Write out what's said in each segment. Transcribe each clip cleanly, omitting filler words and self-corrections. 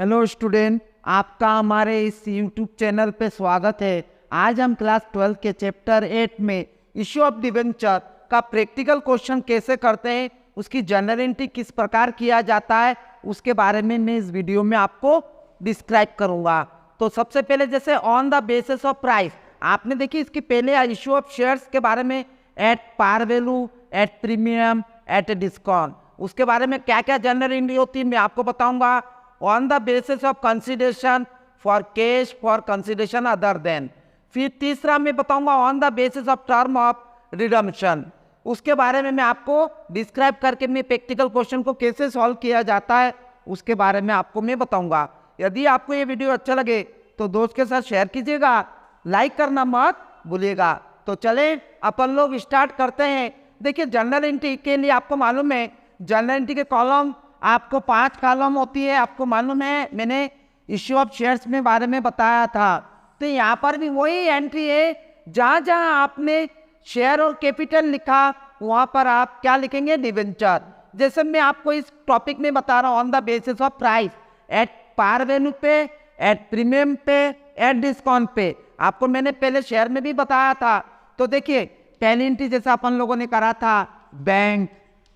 Hello student, आपका हमारे इस यूट्यूब चैनल पे स्वागत है। आज हम क्लास 12 के चैप्टर 8 में इश्यू ऑफ डिबेंचर का प्रैक्टिकल क्वेश्चन कैसे करते हैं, उसकी जनरल एंट्री किस प्रकार किया जाता है, उसके बारे में मैं इस वीडियो में आपको डिस्क्राइब करूंगा। तो सबसे पहले जैसे on the basis of price, आपने देखिए इसके पहले इश्यू ऑफ शेयर्स के बारे में at par value, at premium, at discount, उसके बारे में क्या क्या जनरल एंट्री होती है मैं आपको बताऊंगा। On the basis of consideration for cash, for consideration other than. फिर तीसरा मैं बताऊंगा on the basis of term of redemption, उसके बारे में मैं आपको डिस्क्राइब करके मैं प्रैक्टिकल क्वेश्चन को कैसे सॉल्व किया जाता है उसके बारे में आपको मैं बताऊंगा। यदि आपको ये वीडियो अच्छा लगे तो दोस्त के साथ शेयर कीजिएगा, लाइक करना मत भूलिएगा। तो चले अपन लोग स्टार्ट करते हैं। देखिए जनरल एंट्री के लिए आपको मालूम है, जनरल एंट्री के कॉलम आपको 5 कॉलम होती है। आपको मालूम है मैंने इश्यू ऑफ शेयर्स में बारे में बताया था। तो यहाँ पर भी वही एंट्री है, जहाँ जहाँ आपने शेयर और कैपिटल लिखा वहाँ पर आप क्या लिखेंगे, डिबेंचर। जैसे मैं आपको इस टॉपिक में बता रहा हूँ on the basis of price, at par value पे, एट प्रीमियम पे, एट डिस्काउंट पे। आपको मैंने पहले शेयर में भी बताया था। तो देखिए पहली एंट्री जैसे अपन लोगों ने करा था, बैंक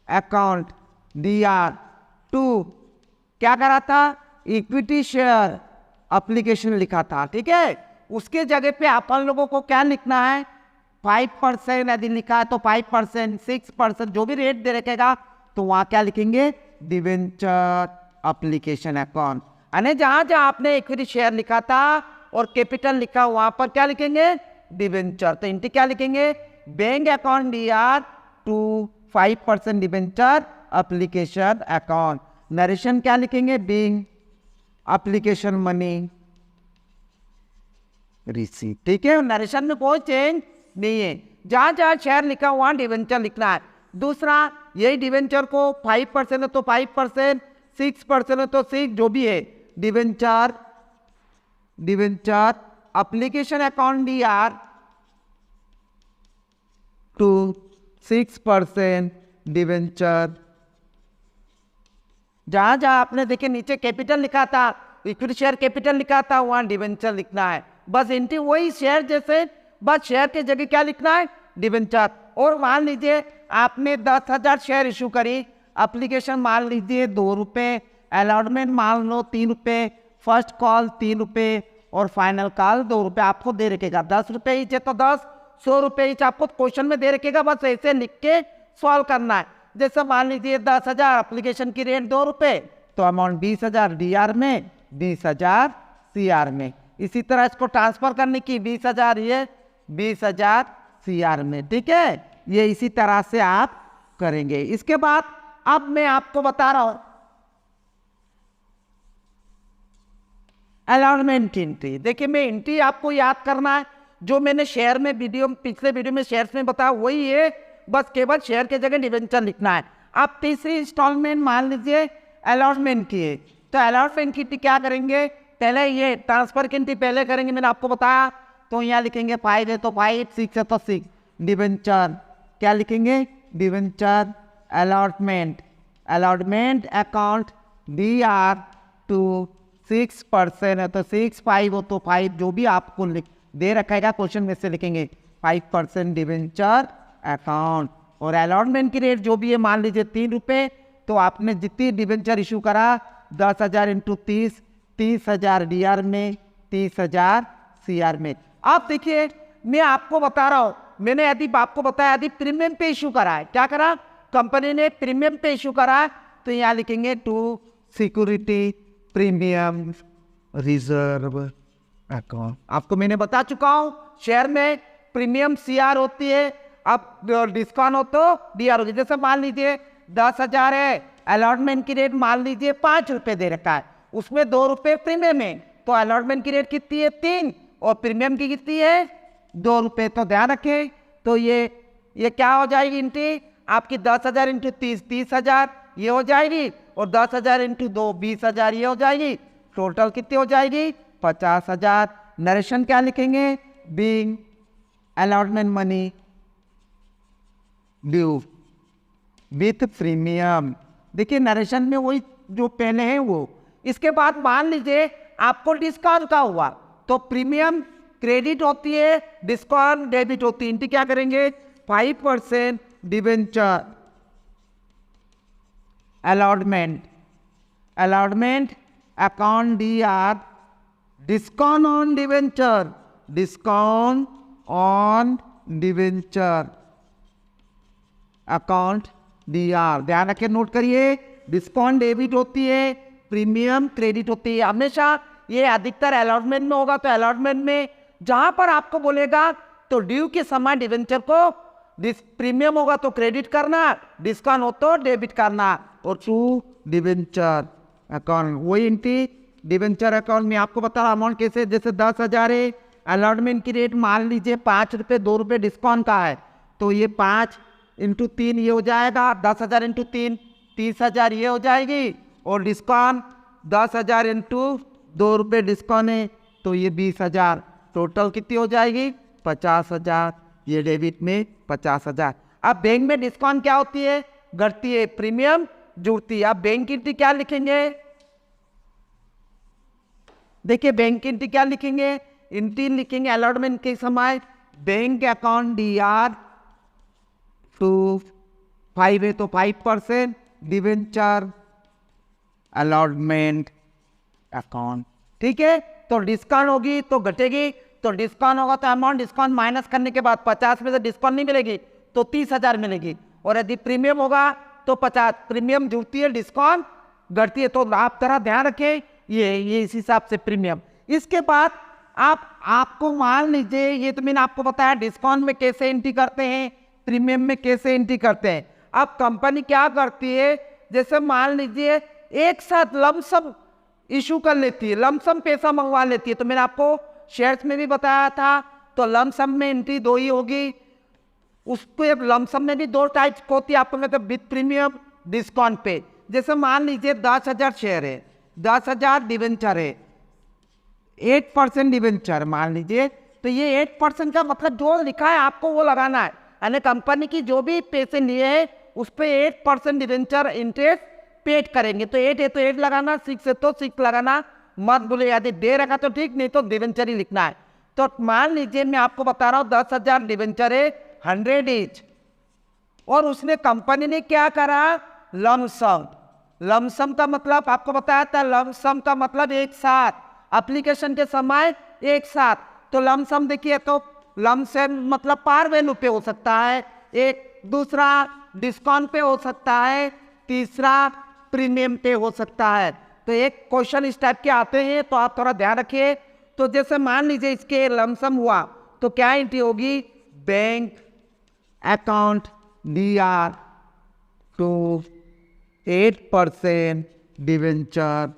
अकाउंट DR 2 क्या करा था, इक्विटी शेयर एप्लीकेशन लिखा था। ठीक है, उसके जगह पे अपन लोगों को क्या लिखना है, 5% यदि लिखा है तो 5%, 6% जो भी रेट दे रखेगा तो वहां क्या लिखेंगे, डिबेंचर एप्लीकेशन अकाउंट। यानी जहां जहां आपने इक्विटी शेयर लिखा था और कैपिटल लिखा वहां पर क्या लिखेंगे, डिबेंचर। तो एंट्री क्या लिखेंगे, bank account DR 2 5% debenture application account. Narration क्या लिखेंगे, बिंग एप्लीकेशन मनी रिसीव। ठीक है, नरेशन में कोई चेंज नहीं है, जहां जहां शेयर लिखा वहां डिबेंचर लिखना है। दूसरा, यही डिबेंचर को 5% है तो 5%, 6% है तो 6, जो भी है debenture application account DR 2 6% debenture. जहां जहां आपने देखे नीचे कैपिटल लिखा था, इक्विटी शेयर कैपिटल लिखा था, वहां डिबेंचर लिखना है। बस एंट्री वही शेयर जैसे, बस शेयर के जगह क्या लिखना है, डिबेंचर। और मान लीजिए आपने 10,000 शेयर इशू करी, एप्लीकेशन मान लीजिए 2 रुपये, अलॉटमेंट मान लो 3 रुपये, फर्स्ट कॉल 3 रुपये और फाइनल कॉल 2 रुपये आपको दे रखेगा। 10 रुपये ईच है तो 10, 100 रुपये ईच आपको क्वेश्चन में दे रखेगा। बस ऐसे लिख के सॉल्व करना है। जैसे मान लीजिए 10,000, एप्लीकेशन की रेट 2 रुपये, तो अमाउंट 20,000 DR में, 20,000 CR में। इसी तरह इसको ट्रांसफर करने की 20,000 ये, 20,000 CR में। ठीक है, ये इसी तरह से आप करेंगे। इसके बाद अब मैं आपको बता रहा हूं अलॉटमेंट एंट्री। देखिए मैं एंट्री आपको याद करना है, जो मैंने शेयर में पिछले वीडियो में शेयर्स में बताया वही है, बस केवल शेयर के जगह डिबेंचर लिखना है। अब तीसरी इंस्टॉलमेंट मान लीजिए अलॉटमेंट की है, तो अलॉटमेंट की क्या करेंगे, पहले ये ट्रांसफर की एंट्री पहले करेंगे, मैंने आपको बताया। तो यहाँ लिखेंगे 5 है तो 5, 6 है तो 6, डिबेंचर क्या लिखेंगे, डिबेंचर अलॉटमेंट अकाउंट DR 2 6% है तो 6, 5 हो तो 5, जो भी आपको दे रखेगा क्वेश्चन में से लिखेंगे 5% डिबेंचर अकाउंट। और अलॉटमेंट की रेट जो भी है मान लीजिए 3 रुपये, तो आपने जितनी डिबेंचर इशू करा 10,000 इंटू 30, 30,000 DR में, 30,000 CR में। अब देखिए मैं आपको बता रहा हूं, मैंने यदि आपको बताया यदि प्रीमियम पे इशू करा है, क्या करा, कंपनी ने प्रीमियम पे इशू करा है, तो यहाँ लिखेंगे to security premium reserve account. आपको मैंने बता चुका हूं शेयर में प्रीमियम CR होती है, अब डिस्काउंट हो तो DR होगी। जैसे मान लीजिए 10,000 है, अलॉटमेंट की रेट मान लीजिए 5 रुपये दे रखा है, उसमें 2 रुपये प्रीमियम है, तो अलॉटमेंट की रेट कितनी है 3 और प्रीमियम की कितनी है 2 रुपये। तो ध्यान रखें, तो ये क्या हो जाएगी एंट्री आपकी, 10,000 इंटू 30, 30,000 ये हो जाएगी, और 10,000 इंटू 2, 20,000 ये हो जाएगी। टोटल कितनी हो जाएगी, 50,000। नरेशन क्या लिखेंगे, being allotment money due with premium. देखिए नरेशन में वही जो पहले है वो, इसके बाद मान लीजिए आपको डिस्काउंट का हुआ तो प्रीमियम क्रेडिट होती है, डिस्काउंट डेबिट होती है। इनकी क्या करेंगे 5% debenture allotment account DR discount on debenture account DR। ध्यान रखें, नोट करिए, डिस्काउंट डेबिट होती है, प्रीमियम क्रेडिट होती है। हमेशा ये अधिकतर अलॉटमेंट में होगा, तो अलॉटमेंट में जहां पर आपको बोलेगा तो ड्यू के समय डिवेंचर को प्रीमियम होगा तो क्रेडिट करना, डिस्काउंट हो तो डेबिट करना। और टू डिवेंचर अकाउंट, वही एंट्री डिवेंचर अकाउंट में आपको बता रहा अमाउंट कैसे, जैसे 10,000 है, अलॉटमेंट की रेट मान लीजिए 5 रुपये 2 रुपये डिस्काउंट का है, तो ये 5 × 3 ये हो जाएगा 10,000 × 3 30,000 ये हो जाएगी, और डिस्काउंट 10,000 × 2 रुपये डिस्काउंट है तो ये 20,000, टोटल कितनी हो जाएगी 50,000, ये डेबिट में 50,000। अब बैंक में डिस्काउंट क्या होती है, घटती है, प्रीमियम जुड़ती है। अब बैंक की एंट्री क्या लिखेंगे, देखिए बैंक की एंट्री क्या लिखेंगे, एंट्री लिखेंगे अलॉटमेंट के समय बैंक अकाउंट DR टू 5 है तो 5% डिवेंचर अलॉटमेंट अकाउंट। ठीक है, तो डिस्काउंट होगी तो घटेगी, तो डिस्काउंट होगा तो अमाउंट डिस्काउंट माइनस करने के बाद 50 में से डिस्काउंट नहीं मिलेगी तो 30,000 मिलेगी, और यदि प्रीमियम होगा तो 50, प्रीमियम जुड़ती है डिस्काउंट घटती है, तो आप तरह ध्यान रखें ये इस हिसाब से प्रीमियम। इसके बाद आपको मान लीजिए, ये तो मैंने आपको बताया डिस्काउंट में कैसे एंट्री करते हैं, प्रीमियम में कैसे एंट्री करते हैं। अब कंपनी क्या करती है, जैसे मान लीजिए एक साथ लमसम इशू कर लेती है, लमसम पैसा मंगवा लेती है, तो मैंने आपको शेयर्स में भी बताया था, तो लमसम में एंट्री 2 ही होगी। उसको लमसम में भी 2 टाइप होती है आपको, मतलब विद प्रीमियम डिस्काउंट पे। जैसे मान लीजिए 10,000 शेयर है, 10,000 डिवेंचर है, 8% डिवेंचर मान लीजिए, तो ये 8% का मतलब जो लिखा है आपको वो लगाना है, यानी कंपनी की जो भी पैसे लिए हैं उस पर 8% डिवेंचर इंटरेस्ट पेड करेंगे। तो 8 है तो 8 लगाना, 6 है तो 6 लगाना, मत बोले यदि दे रखा तो ठीक, नहीं तो डिवेंचर ही लिखना है। तो मान लीजिए मैं आपको बता रहा हूँ 10,000 डिवेंचर है 100 ईच, और उसने कंपनी ने क्या करा लमसम। लमसम का मतलब आपको बताया था, लमसम का मतलब एक साथ, एप्लीकेशन के समय एक साथ। तो लमसम देखिए, तो लमसम मतलब पार वैल्यू पे हो सकता है, एक दूसरा डिस्काउंट पे हो सकता है, तीसरा प्रीमियम पे हो सकता है। तो एक क्वेश्चन इस टाइप के आते हैं, तो आप थोड़ा ध्यान रखिए। तो जैसे मान लीजिए इसके लमसम हुआ तो क्या एंट्री होगी, bank account DR to 8% debenture.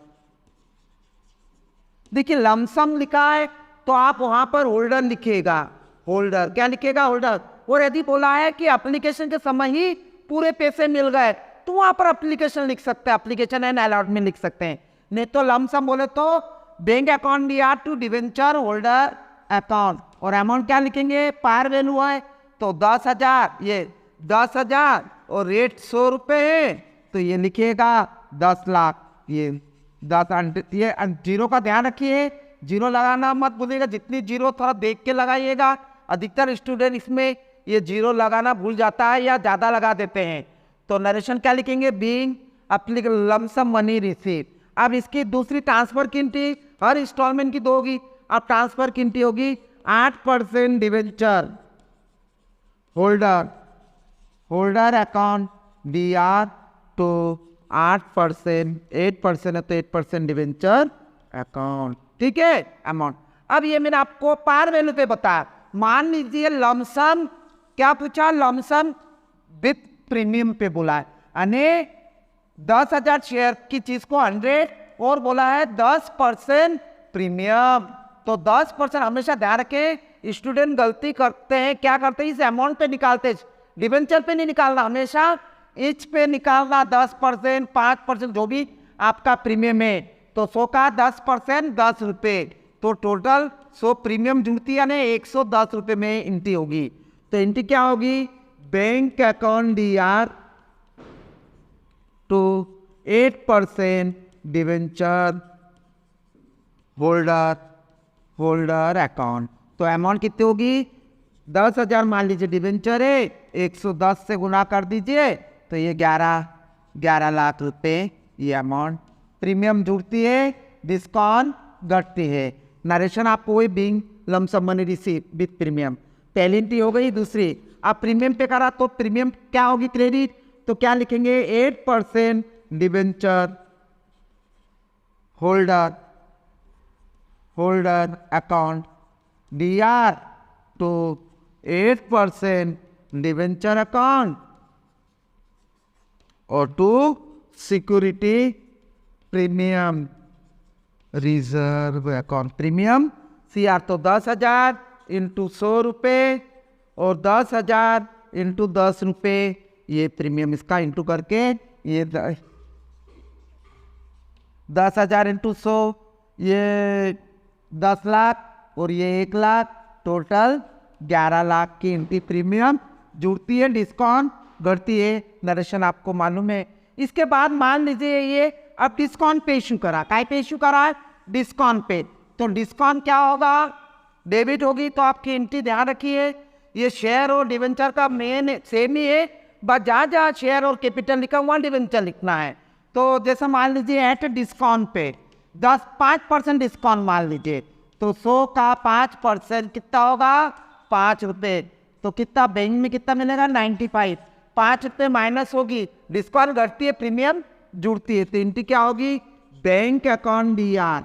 देखिए लमसम लिखा है तो आप वहां पर होल्डर लिखेगा, होल्डर क्या लिखेगा, होल्डर। और यदि बोला है कि एप्लीकेशन के समय ही पूरे पैसे मिल गए तो वहां पर एप्लीकेशन लिख सकते हैं, एप्लीकेशन एंड अलॉटमेंट लिख सकते हैं। नहीं तो लमसम बोले तो bank account DR to debenture holder account, और अमाउंट क्या लिखेंगे, पार वैल्यू है तो 10,000, ये 10,000 और रेट 100 रुपये है तो ये लिखिएगा 10 लाख, ये 10 ये जीरो का ध्यान रखिए, जीरो लगाना मत भूलिएगा, जितनी जीरो थोड़ा देख के लगाइएगा। अधिकतर स्टूडेंट इसमें ये जीरो लगाना भूल जाता है या ज़्यादा लगा देते हैं। तो नरेशन क्या लिखेंगे, being applicable lump sum money receive. अब इसकी दूसरी ट्रांसफर की एंट्री हर इंस्टॉलमेंट की 2 होगी। अब ट्रांसफर की एंट्री होगी 8% debenture holder account DR to 8%, 8% है तो 8% डिवेंचर अकाउंट। ठीक है अमाउंट। अब ये मैंने आपको पार वैल्यू पे बताया। मान लीजिए लमसम क्या पूछा, लमसम विथ प्रीमियम पे बोला है, यानी 10,000 शेयर की चीज को 100 और बोला है 10% प्रीमियम। तो 10% हमेशा ध्यान रखें, स्टूडेंट गलती करते हैं, क्या करते हैं इस अमाउंट पे निकालते हैं, डिवेंचर पे नहीं निकालना, हमेशा इच पे निकालना। 10%, 5% जो भी आपका प्रीमियम है, तो 100 का 10% 10 रुपये, तो टोटल 100 प्रीमियम जुड़ती है, यानी 110 रुपये में एंट्री होगी। तो एंट्री क्या होगी, bank account DR to 8% debenture holder account. तो अमाउंट कितनी होगी? 10,000 मान लीजिए डिवेंचर है, 110 से गुना कर दीजिए तो ये 11 लाख रुपए ये अमाउंट। प्रीमियम जुड़ती है, डिस्काउंट घटती है। नरेशन आपको वही being lump sum money receive with premium. पहली एंट्री हो गई। दूसरी, आप प्रीमियम पे करा तो प्रीमियम क्या होगी? क्रेडिट। तो क्या लिखेंगे? 8% debenture holder account DR to 8% debenture account और to security premium reserve account. Premium CR तो 10,000 इंटू 100 रुपये और 10,000 इंटू 10 रुपये ये प्रीमियम, इसका इंटू करके ये 10,000 इंटू 100 ये 10 लाख और ये 1 लाख, टोटल 11 लाख की एंट्री प्रीमियम जुड़ती है, डिस्काउंट घटती है। नरेशन आपको मालूम है। इसके बाद मान लीजिए ये अब डिस्काउंट पे इशू करा। काय पे इशू करा है? डिस्काउंट पे। तो डिस्काउंट क्या होगा? डेबिट होगी। तो आपकी एंट्री ध्यान रखिए, ये शेयर और डिवेंचर का मेन सेम ही है, बस जहाँ जहाँ शेयर और कैपिटल लिखा वहाँ डिवेंचर लिखना है। तो जैसा मान लीजिए एट डिस्काउंट पे 5% डिस्काउंट मान लीजिए, तो 100 का 5% कितना होगा? 5 रुपये। तो कितना बैंक में कितना मिलेगा? 95। 5 रुपये माइनस होगी, डिस्काउंट घटती है, प्रीमियम जुड़ती है। तो एंट्री क्या होगी? Bank account DR।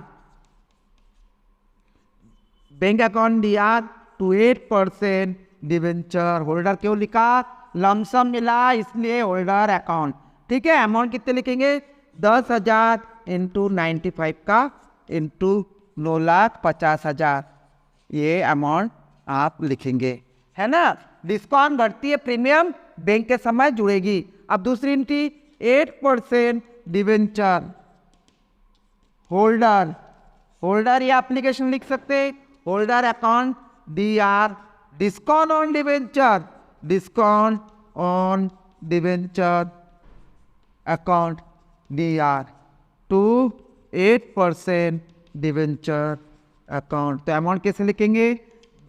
Bank account DR to 8% debenture holder. क्यों लिखा? लमसम मिला इसलिए होल्डर अकाउंट। ठीक है। अमाउंट कितने लिखेंगे? 10,000 इंटू 95 का इंटू 9,50,000 ये अमाउंट आप लिखेंगे, है ना। डिस्काउंट बढ़ती है, प्रीमियम बैंक के समय जुड़ेगी। अब दूसरी एंट्री 8% डिवेंचर होल्डर ये एप्लीकेशन लिख सकते हैं, holder account DR। Discount on debenture account DR to 8% debenture account. तो अमाउंट कैसे लिखेंगे?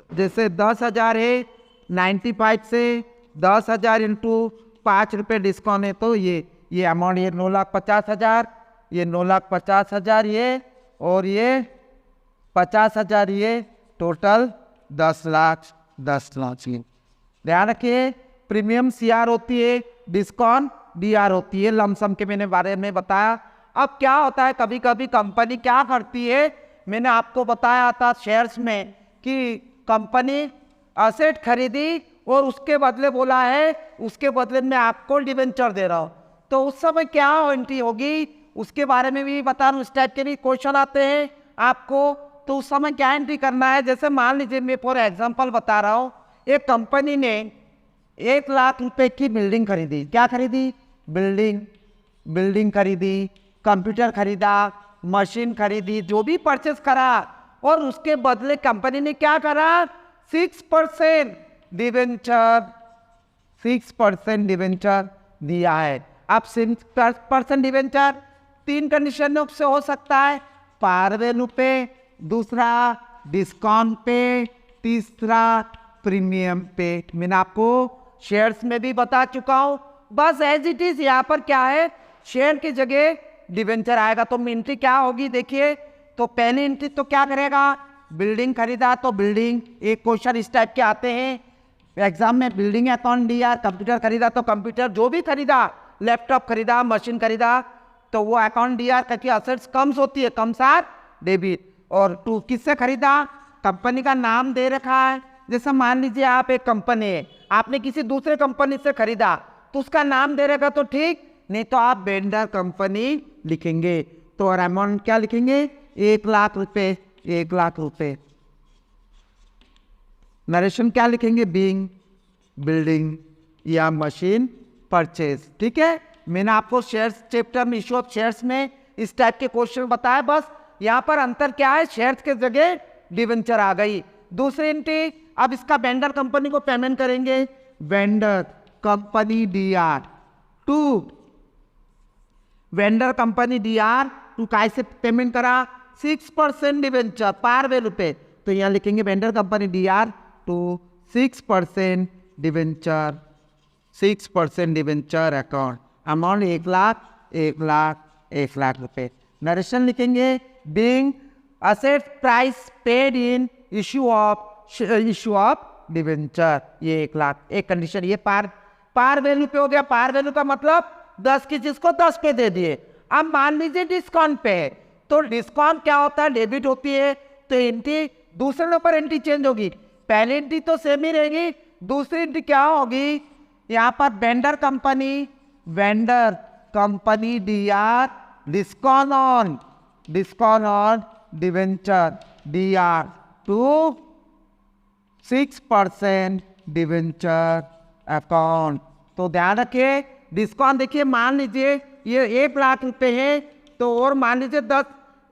जैसे 10,000 है, 95 से 10,000 इंटू 5 रुपये डिस्काउंट है, तो ये अमाउंट ये 9,50,000, ये 9,50,000 ये और ये 50,000 ये, टोटल 10 लाख ये। ध्यान रखिए, प्रीमियम CR होती है, डिस्काउंट DR होती है। लमसम के मैंने बारे में बताया। अब क्या होता है, कभी कभी कंपनी क्या करती है, मैंने आपको बताया था शेयर्स में कि कंपनी असेट खरीदी और उसके बदले बोला है उसके बदले में आपको डिवेंचर दे रहा हूँ। तो उस समय क्या एंट्री होगी उसके बारे में भी बता रहा हूँ। इस टाइप के भी क्वेश्चन आते हैं आपको, तो उस समय क्या एंट्री करना है। जैसे मान लीजिए मैं फॉर एग्जांपल बता रहा हूँ, एक कंपनी ने 1 लाख रुपए की बिल्डिंग खरीदी। क्या खरीदी? बिल्डिंग खरीदी, कंप्यूटर खरीदा, मशीन खरीदी, जो भी परचेस करा, और उसके बदले कंपनी ने क्या करा? 6% डिवेंचर दिया है। अब 6% डिवेंचर 3 कंडीशन से हो सकता है। पार वैल्यू पे, दूसरा डिस्काउंट पे, तीसरा प्रीमियम पे। मैंने आपको शेयर्स में भी बता चुका हूँ। बस एज इट इज यहाँ पर क्या है, शेयर की जगह डिवेंचर आएगा। तो एंट्री क्या होगी देखिए। तो पहली एंट्री तो क्या करेगा? बिल्डिंग खरीदा तो बिल्डिंग, एक क्वेश्चन इस टाइप के आते हैं एग्जाम में, बिल्डिंग अकाउंट दिया। कंप्यूटर खरीदा तो कंप्यूटर, जो भी खरीदा, लैपटॉप खरीदा, मशीन खरीदा, तो वो अकाउंट DR करके असेट्स कम्स होती है, कम्स आर डेबिट। और टू किससे खरीदा? कंपनी का नाम दे रखा है। जैसे मान लीजिए आप एक कंपनी है, आपने किसी दूसरे कंपनी से खरीदा तो उसका नाम दे रखा तो ठीक, नहीं तो आप वेंडर कंपनी लिखेंगे। तो और अमाउंट क्या लिखेंगे? 1 लाख रुपए। 1 लाख रुपए। नरेशन क्या लिखेंगे? बीइंग बिल्डिंग या मशीन परचेज। ठीक है। मैंने आपको शेयर्स चैप्टर में, इशू ऑफ शेयर्स में इस टाइप के क्वेश्चन बताया। बस यहाँ पर अंतर क्या है, शेयर्स के जगह डिवेंचर आ गई। दूसरी एंट्री, अब इसका वेंडर कंपनी को पेमेंट करेंगे, vendor company DR to vendor company DR तू काय से पेमेंट करा 6% डिवेंचर पार वैल्यू पे, तो यहाँ लिखेंगे vendor company DR to 6% debenture, 6% debenture account, amount 1 lakh रुपए। नरेशन लिखेंगे being asset price paid in issue of debenture, ये 1 लाख। एक कंडीशन, ये पार वैल्यू पे हो गया। पार वैल्यू का मतलब 10 की चीज को 10 पे दे दिए। अब मान लीजिए डिस्काउंट पे है, तो डिस्काउंट क्या होता है, डेबिट होती है, तो एंट्री दूसरे नंबर एंट्री चेंज होगी। पहली एंट्री तो सेम ही रहेगी, दूसरी एंट्री क्या होगी, यहाँ पर vendor company DR discount on debenture DR to 6% debenture account. तो ध्यान रखिए डिस्काउंट, देखिए मान लीजिए ये 1 लाख रुपए है, तो और मान लीजिए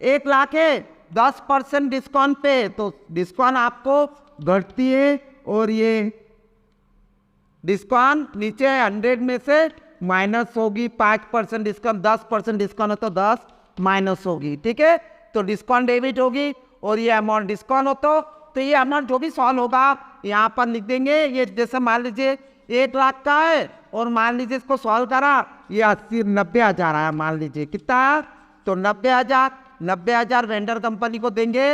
1 लाख है, 10% डिस्काउंट पे, तो डिस्काउंट आपको घटती है और ये डिस्काउंट नीचे 100 में से माइनस होगी। 5% डिस्काउंट, 10% डिस्काउंट हो तो 10 माइनस होगी, ठीक है। तो डिस्काउंट डेबिट होगी और ये अमाउंट डिस्काउंट हो तो ये अमाउंट जो भी सॉल्व होगा यहाँ पर लिख देंगे। ये जैसे मान लीजिए 1 लाख का है और मान लीजिए इसको सॉल्व करा, ये 90 हज़ार आया, मान लीजिए कितना, तो 90 हज़ार वेंडर कंपनी को देंगे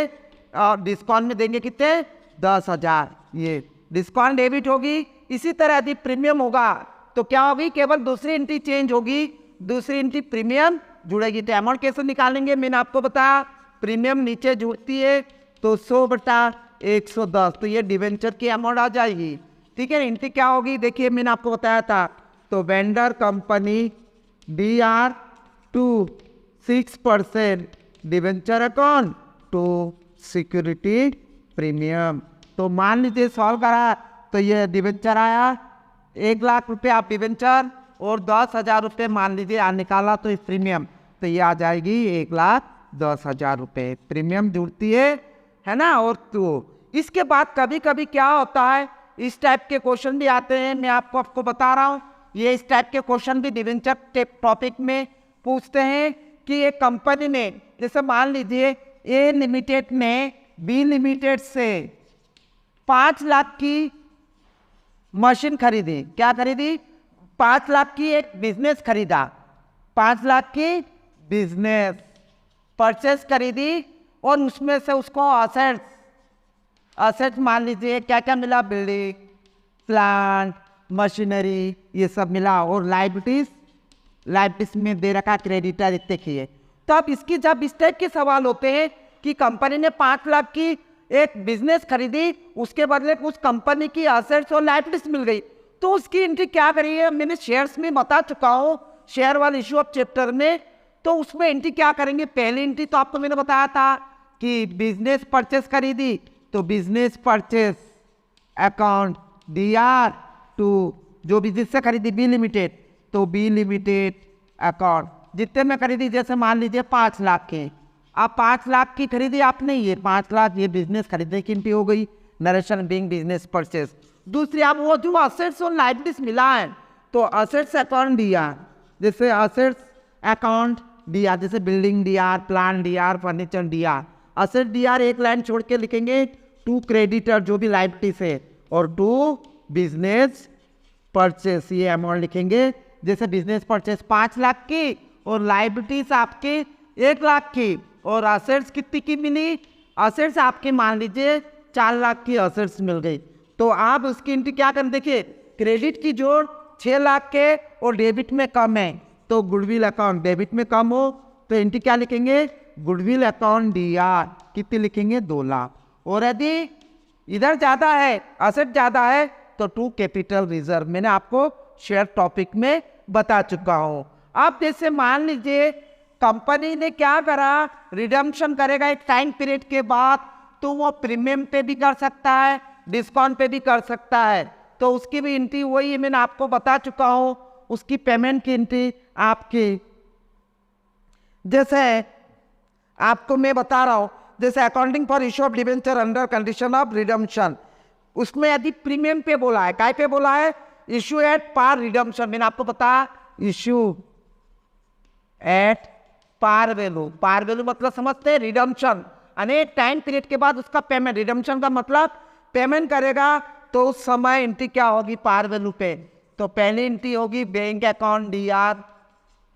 और डिस्काउंट में देंगे कितने, 10,000। ये डिस्काउंट डेबिट होगी। इसी तरह यदि प्रीमियम होगा तो क्या होगी, केवल दूसरी एंट्री चेंज होगी, दूसरी एंट्री प्रीमियम जुड़ेगी। तो अमाउंट कैसे निकालेंगे, मैंने आपको बताया प्रीमियम नीचे जुड़ती है तो 100/110, तो ये डिवेंचर की अमाउंट आ जाएगी, ठीक है। एंट्री क्या होगी, देखिए मैंने आपको बताया था, तो vendor company DR to 6% debenture account to security premium. तो मान लीजिए सॉल्व करा तो ये डिवेंचर आया 1 लाख रुपये आप डिवेंचर और 10,000 रुपये मान लीजिए निकाला तो इस प्रीमियम, तो ये आ जाएगी 1,10,000 रुपये प्रीमियम जुड़ती है ना। और तो इसके बाद कभी कभी क्या होता है, इस टाइप के क्वेश्चन भी आते हैं, मैं आपको बता रहा हूँ। ये इस टाइप के क्वेश्चन भी डिवेंचर टॉपिक में पूछते हैं कि एक कंपनी ने, जैसे मान लीजिए A लिमिटेड ने B लिमिटेड से 5 लाख की मशीन खरीदी। क्या खरीदी, 5 लाख की एक बिजनेस खरीदा, 5 लाख की बिजनेस परचेस खरीदी और उसमें से उसको असेट्स मान लीजिए क्या क्या मिला, बिल्डिंग, प्लांट, मशीनरी, ये सब मिला। और लाइबिलिटीज में दे रखा क्रेडिटर इतने की है। तो अब इसकी जब इस टाइप के सवाल होते हैं कि कंपनी ने 5 लाख की एक बिजनेस खरीदी, उसके बदले कुछ कंपनी की असेट्स और लाइबिलिटीज मिल गई, तो उसकी एंट्री क्या करी है, मैंने शेयर्स में बता चुका हूँ शेयर वाले इशू ऑफ चैप्टर में। तो उसमें एंट्री क्या करेंगे, पहली एंट्री तो आपको मैंने बताया था कि बिजनेस परचेस खरीदी, तो business purchase account DR to जो बिजनेस से खरीदी B लिमिटेड, तो B लिमिटेड अकाउंट जितने में खरीदी, जैसे मान लीजिए 5 लाख के, अब 5 लाख की खरीदी आपने, ये 5 लाख ये बिजनेस खरीदने की एंट्री हो गई, नरेशन बीइंग बिजनेस परचेस। दूसरी आप वो जो असेट्स और लाइबिलिटीज मिला है, तो असेट्स अकाउंट DR, जैसे असेट्स अकाउंट DR, जैसे building DR, plant DR, furniture DR। Asset DR एक लाइन छोड़ के लिखेंगे टू क्रेडिटर जो भी लाइबिलिटीज है, और टू बिजनेस परचेस ये अमाउंट लिखेंगे। जैसे बिजनेस परचेस 5 लाख की और लाइबिलिटीज आपकी 1 लाख की, और असेट्स कितनी की मिली, असेट्स आपके मान लीजिए 4 लाख की असेट्स मिल गई। तो आप उसकी एंट्री क्या करें, देखिए क्रेडिट की जोड़ 6 लाख के और डेबिट में कम है, तो गुडविल अकाउंट डेबिट में कम हो तो एंट्री क्या लिखेंगे, गुडविल अकाउंट DR कितनी लिखेंगे, 2 लाख। और यदि इधर ज़्यादा है, असेट ज़्यादा है, तो टू कैपिटल रिजर्व, मैंने आपको शेयर टॉपिक में बता चुका हूँ। अब जैसे मान लीजिए कंपनी ने क्या करा, रिडम्पशन करेगा एक टाइम पीरियड के बाद, तो वो प्रीमियम पे भी कर सकता है, डिस्काउंट पे भी कर सकता है, तो उसकी भी एंट्री वही है, मैंने आपको बता चुका हूँ। उसकी पेमेंट की एंट्री आपकी, जैसे आपको मैं बता रहा हूँ, जैसे accounting for issue of debenture under condition of redemption, उसमें यदि प्रीमियम पे बोला है, काय पे बोला है, इशू एट पार रिडम्पशन, मैंने आपको बताया इशू एट पार वैल्यू मतलब समझते हैं रिडम्पशन, यानी टाइम पीरियड के बाद उसका पेमेंट। रिडम्पशन का मतलब पेमेंट करेगा तो उस समय एंट्री क्या होगी, पार वैल्यू पे। तो पहली एंट्री होगी बैंक अकाउंट DR,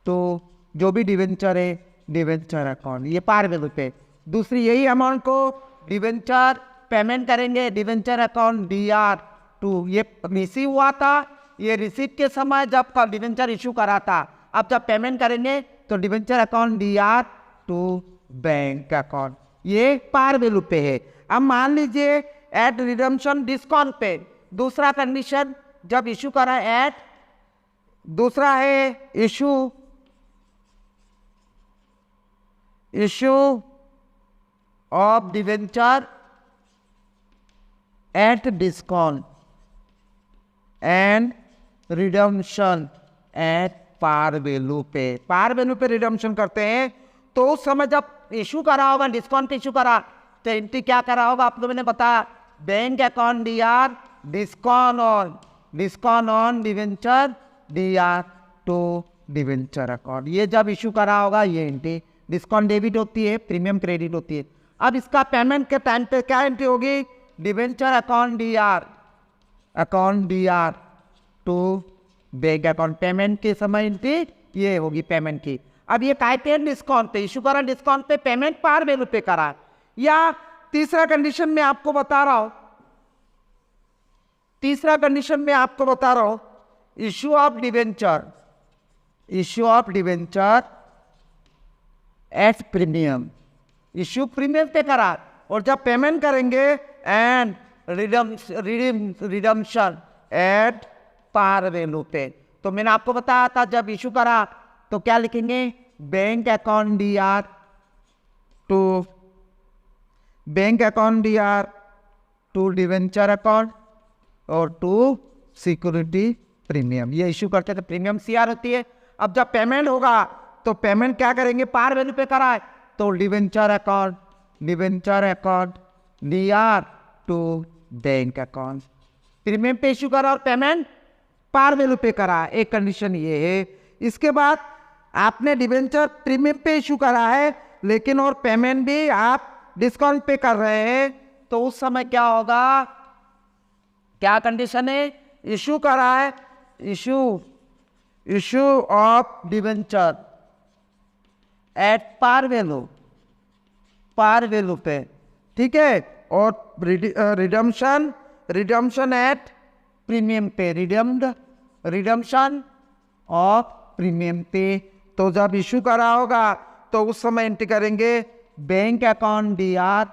तो जो भी डिवेंचर है डिवेंचर अकाउंट, ये पार वैल्यू पे। दूसरी यही अमाउंट को डिवेंचर पेमेंट करेंगे डिवेंचर अकाउंट DR2, ये रिसीव हुआ था, ये रिसीव के समय जब डिवेंचर इशू करा था। अब जब पेमेंट करेंगे तो debenture account DR2 bank account, ये पार वैल्यू पे है। अब मान लीजिए एट रिडम्पशन डिस्काउंट पे, दूसरा कंडीशन जब इशू करा एट, दूसरा है issue of debenture at discount and redemption at par value पे। पार वैल्यू पे रिडम्पशन करते हैं तो उस समय जब इशू करा होगा, डिस्काउंट पे इशू करा, तो एंट्री क्या करा होगा, आप लोगों ने बताया bank account DR discount on debenture DR2 debenture account. ये जब इशू करा होगा ये एंट्री, डिस्काउंट डेबिट होती है, प्रीमियम क्रेडिट होती है। अब इसका पेमेंट के टाइम पे क्या एंट्री होगी, debenture account DR2 bank account, payment के समय एंट्री ये होगी पेमेंट की। अब ये काय पे डिस्काउंट पे इशू करा, डिस्काउंट पे पेमेंट पार वैल्यू पे करा। या तीसरा कंडीशन में आपको बता रहा हूं, issue of debenture at premium, issue premium पे करा, और जब पेमेंट करेंगे and redemption at par value पे। तो मैंने आपको बताया था जब इशू करा तो क्या लिखेंगे, bank account DR2 debenture account और 2 सिक्योरिटी प्रीमियम। ये इशू करते थे, प्रीमियम CR होती है। अब जब पेमेंट होगा तो पेमेंट क्या करेंगे, पार वैल्यू पे करा है तो debenture account DR2 bank account, premium पे इशू करा और पेमेंट पार वैल्यू पे करा। एक कंडीशन ये है। इसके बाद आपने डिवेंचर प्रीमियम पे इशू करा है लेकिन और पेमेंट भी आप डिस्काउंट पे कर रहे हैं, तो उस समय क्या होगा, क्या कंडीशन है, इशू करा है, issue of debenture at par value पे, ठीक है, और रिडम्पशन एट प्रीमियम पे, रिडम्पशन ऑफ प्रीमियम पे। तो जब इशू करा होगा तो उस समय एंट्री करेंगे बैंक अकाउंट DR,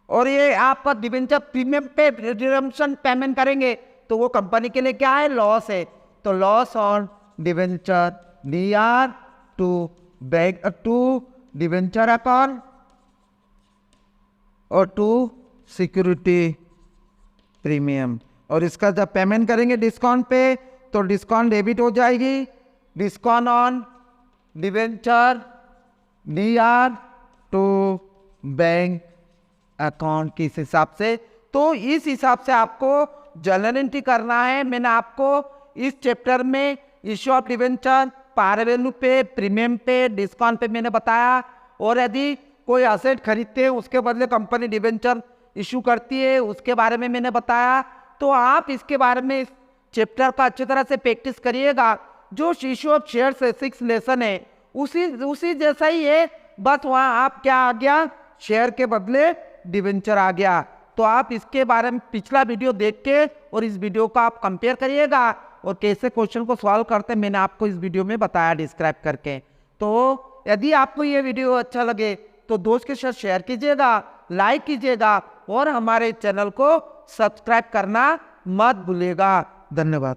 और ये आपका डिवेंचर प्रीमियम पे रिडम्पशन पेमेंट करेंगे तो वो कंपनी के लिए क्या है, लॉस है, तो loss on debenture DR2 bank 2 debenture account और 2 सिक्योरिटी प्रीमियम। और इसका जब पेमेंट करेंगे डिस्काउंट पे तो डिस्काउंट डेबिट हो जाएगी, discount on debenture DR2 bank account किस हिसाब से। तो इस हिसाब से आपको जर्नल एंट्री करना है। मैंने आपको इस चैप्टर में issue of debenture, par value पे, प्रीमियम पे, डिस्काउंट पे मैंने बताया। और यदि कोई असेट खरीदते हैं उसके बदले कंपनी डिवेंचर इशू करती है, उसके बारे में मैंने बताया। तो आप इसके बारे में इस चैप्टर का अच्छी तरह से प्रैक्टिस करिएगा। जो इशू ऑफ शेयर्स 6 लेसन है उसी जैसा ही है, बस वहाँ आप क्या आ गया, शेयर के बदले डिवेंचर आ गया। तो आप इसके बारे में पिछला वीडियो देख के और इस वीडियो को आप कंपेयर करिएगा और कैसे क्वेश्चन को सॉल्व करते हैं मैंने आपको इस वीडियो में बताया डिस्क्राइब करके। तो यदि आपको ये वीडियो अच्छा लगे तो दोस्त के साथ शेयर कीजिएगा, लाइक कीजिएगा और हमारे चैनल को सब्सक्राइब करना मत भूलिएगा। धन्यवाद।